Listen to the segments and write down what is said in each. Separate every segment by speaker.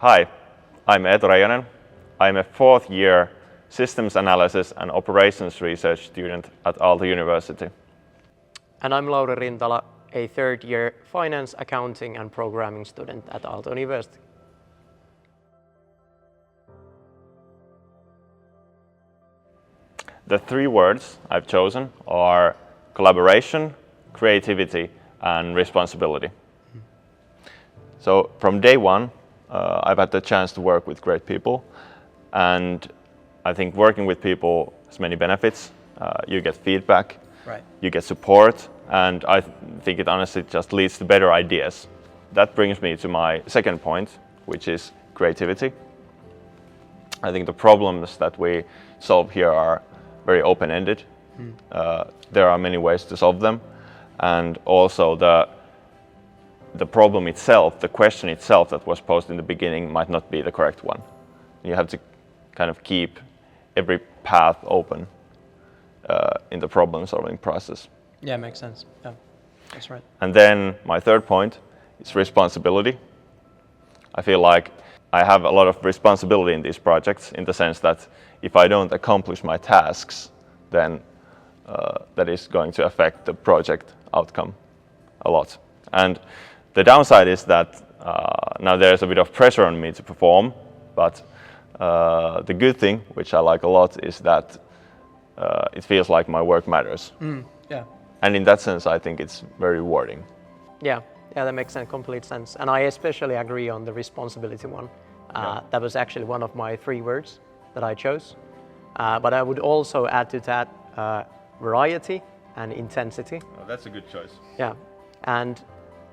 Speaker 1: Hi, I'm Eetu Reijonen. I'm a fourth year Systems Analysis and Operations Research student at Aalto University.
Speaker 2: And I'm Lauri Rintala, a third year Finance, Accounting and Programming student at Aalto University.
Speaker 1: The three words I've chosen are collaboration, creativity, and responsibility. So from day one, I've had the chance to work with great people, and I think working with people has many benefits. You get feedback,
Speaker 2: Right.
Speaker 1: you get support, and I think it honestly just leads to better ideas. That brings me to my second point, which is creativity. I think the problems that we solve here are very open-ended. There are many ways to solve them, and also the problem itself, the question itself that was posed in the beginning might not be the correct one. You have to kind of keep every path open in the problem-solving process.
Speaker 2: Yeah, makes sense. Yeah, that's right.
Speaker 1: And then my third point is responsibility. I feel like I have a lot of responsibility in these projects, in the sense that if I don't accomplish my tasks, then that is going to affect the project outcome a lot. And the downside is that now there's a bit of pressure on me to perform, but the good thing, which I like a lot, is that it feels like my work matters.
Speaker 2: Yeah.
Speaker 1: And in that sense, I think it's very rewarding.
Speaker 2: Yeah, that makes complete sense. And I especially agree on the responsibility one. That was actually one of my three words that I chose. But I would also add to that variety and intensity.
Speaker 1: Oh, that's a good choice.
Speaker 2: Yeah, and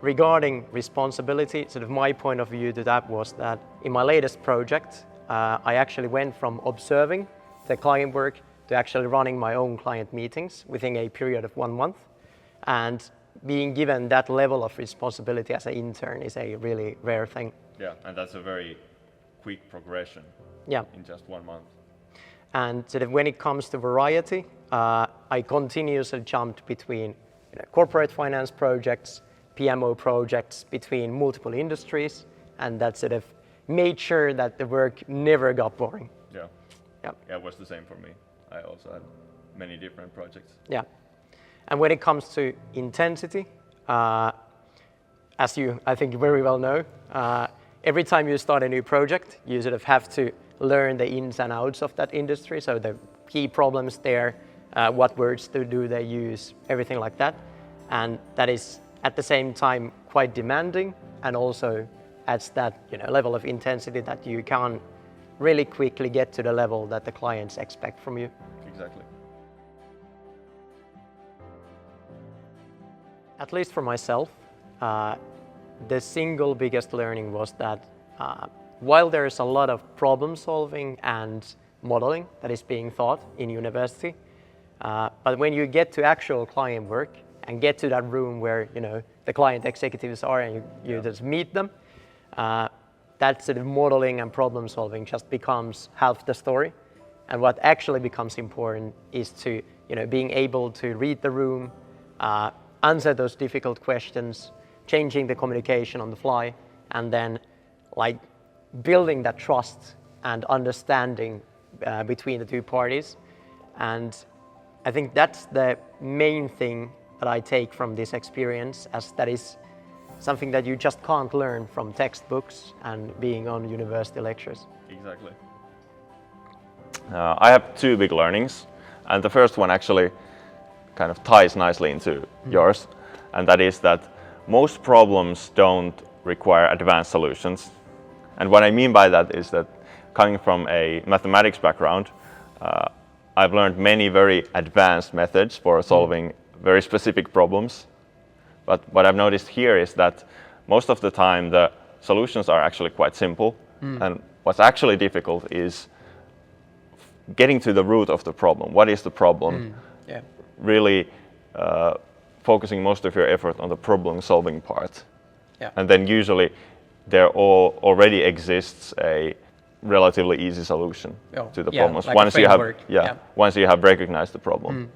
Speaker 2: regarding responsibility, sort of my point of view to that was that in my latest project, I actually went from observing the client work to actually running my own client meetings within a period of 1 month. And being given that level of responsibility as an intern is a really rare thing.
Speaker 1: Yeah, and that's a very quick progression.
Speaker 2: Yeah.
Speaker 1: In just 1 month.
Speaker 2: And sort of when it comes to variety, I continuously jumped between corporate finance projects, PMO projects, between multiple industries, and that sort of made sure that the work never got boring.
Speaker 1: Yeah.
Speaker 2: Yeah.
Speaker 1: Yeah, it was the same for me. I also had many different projects.
Speaker 2: Yeah. And when it comes to intensity, as you, I think, very well know, every time you start a new project, you sort of have to learn the ins and outs of that industry, so the key problems there, what words do they use, everything like that. And that is at the same time quite demanding, and also adds that level of intensity that you can really quickly get to the level that the clients expect from you.
Speaker 1: Exactly.
Speaker 2: At least for myself, the single biggest learning was that while there is a lot of problem solving and modeling that is being taught in university, but when you get to actual client work and get to that room where the client executives are and you just meet them, that sort of modeling and problem solving just becomes half the story. And what actually becomes important is to being able to read the room, answer those difficult questions, changing the communication on the fly, and then building that trust and understanding between the two parties. And I think that's the main thing that I take from this experience, as that is something that you just can't learn from textbooks and being on university lectures.
Speaker 1: Exactly. I have two big learnings, and the first one actually kind of ties nicely into yours, and that is that most problems don't require advanced solutions. And what I mean by that is that coming from a mathematics background, I've learned many very advanced methods for solving very specific problems. But what I've noticed here is that most of the time the solutions are actually quite simple. And what's actually difficult is getting to the root of the problem. What is the problem?
Speaker 2: Yeah.
Speaker 1: Really focusing most of your effort on the problem solving part.
Speaker 2: Yeah.
Speaker 1: And then usually there already exists a relatively easy solution to the problems
Speaker 2: like
Speaker 1: once
Speaker 2: a framework.
Speaker 1: Once you have recognized the problem.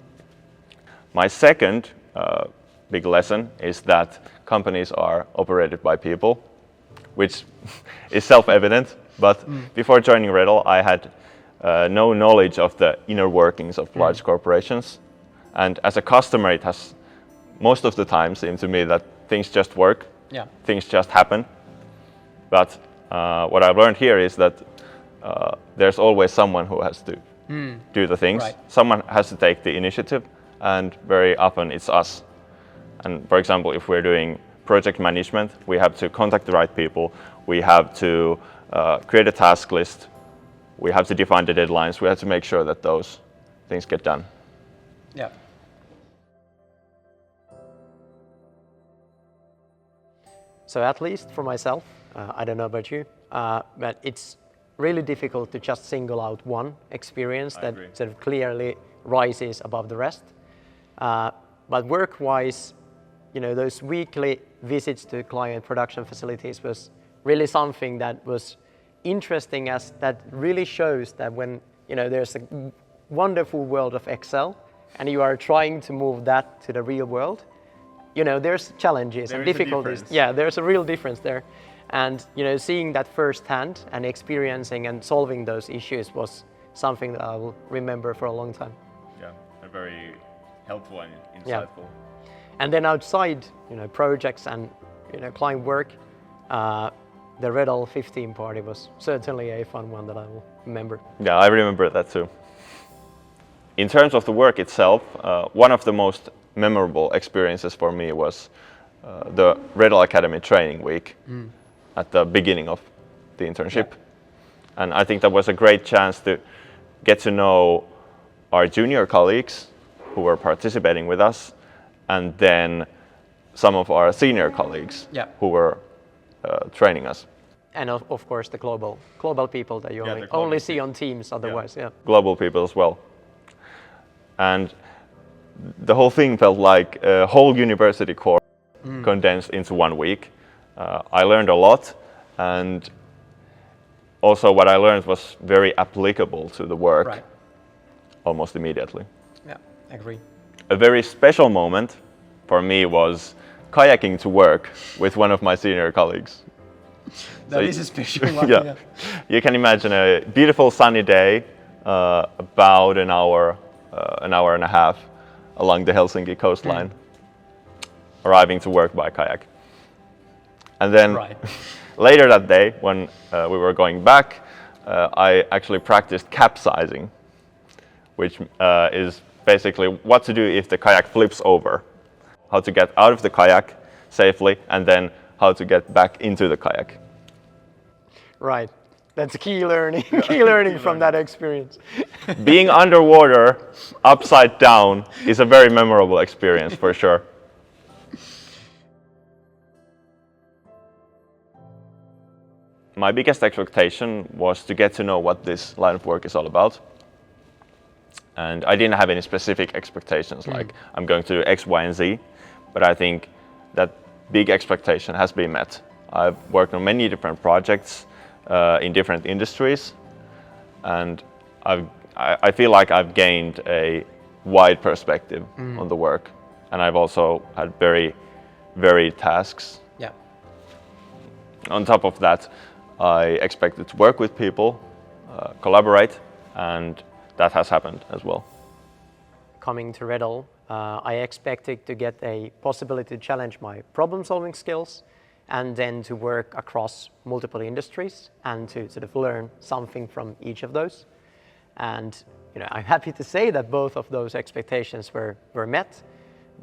Speaker 1: My second big lesson is that companies are operated by people, which is self-evident. But before joining Redl, I had no knowledge of the inner workings of large corporations. And as a customer, it has most of the time seemed to me that things just work, things just happen. But what I've learned here is that there's always someone who has to do the things.
Speaker 3: Right.
Speaker 1: Someone has to take the initiative, and very often it's us. And for example, if we're doing project management, we have to contact the right people, we have to create a task list, we have to define the deadlines, we have to make sure that those things get done.
Speaker 3: Yeah.
Speaker 2: So at least for myself, I don't know about you, but it's really difficult to just single out one experience that
Speaker 1: agree.
Speaker 2: sort of clearly rises above the rest. But work-wise, you know, those weekly visits to client production facilities was really something that was interesting, as that really shows that when, you know, there's a wonderful world of Excel and you are trying to move that to the real world, you know, there's challenges and difficulties. Yeah, there's a real difference there. And, you know, seeing that firsthand and experiencing and solving those issues was something that I will remember for a long time.
Speaker 1: Yeah, very helpful and
Speaker 2: insightful. And then outside, you know, projects and, you know, client work, the Redl 15 party was certainly a fun one that I will remember.
Speaker 1: Yeah, I remember that too. In terms of the work itself, one of the most memorable experiences for me was the Redl Academy training week at the beginning of the internship. Yeah. And I think that was a great chance to get to know our junior colleagues who were participating with us, and then some of our senior colleagues who were training us.
Speaker 2: And of course the global people that you only see on Teams otherwise. Yeah.
Speaker 1: Global people as well. And the whole thing felt like a whole university course condensed into 1 week. I learned a lot, and also what I learned was very applicable to the work almost immediately.
Speaker 3: Yeah, I agree.
Speaker 1: A very special moment for me was kayaking to work with one of my senior colleagues.
Speaker 3: That is a special one.
Speaker 1: Yeah. You can imagine a beautiful sunny day, about an hour and a half along the Helsinki coastline, arriving to work by kayak. And then later that day, when we were going back, I actually practiced capsizing, which is basically what to do if the kayak flips over, how to get out of the kayak safely, and then how to get back into the kayak.
Speaker 2: Right. That's key learning from that experience.
Speaker 1: Being underwater, upside down, is a very memorable experience for sure. My biggest expectation was to get to know what this line of work is all about. And I didn't have any specific expectations, like I'm going to do X, Y, and Z, but I think that big expectation has been met. I've worked on many different projects in different industries, and I feel like I've gained a wide perspective on the work, and I've also had very varied tasks.
Speaker 3: Yeah.
Speaker 1: On top of that, I expected to work with people, collaborate, and that has happened as well.
Speaker 2: Coming to Redl, I expected to get a possibility to challenge my problem-solving skills, and then to work across multiple industries and to sort of learn something from each of those. And, you know, I'm happy to say that both of those expectations were met.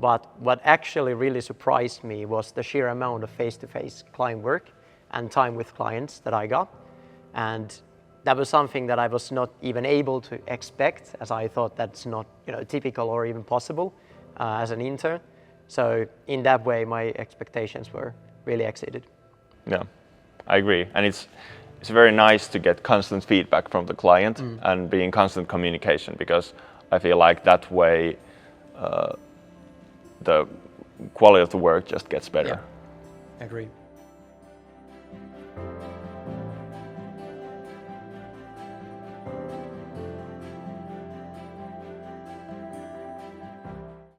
Speaker 2: But what actually really surprised me was the sheer amount of face-to-face client work and time with clients that I got. And that was something that I was not even able to expect, as I thought that's not, you know, typical or even possible as an intern. So in that way, my expectations were really exceeded.
Speaker 1: Yeah, I agree. And it's very nice to get constant feedback from the client and be in constant communication, because I feel like that way the quality of the work just gets better.
Speaker 3: Yeah, I agree.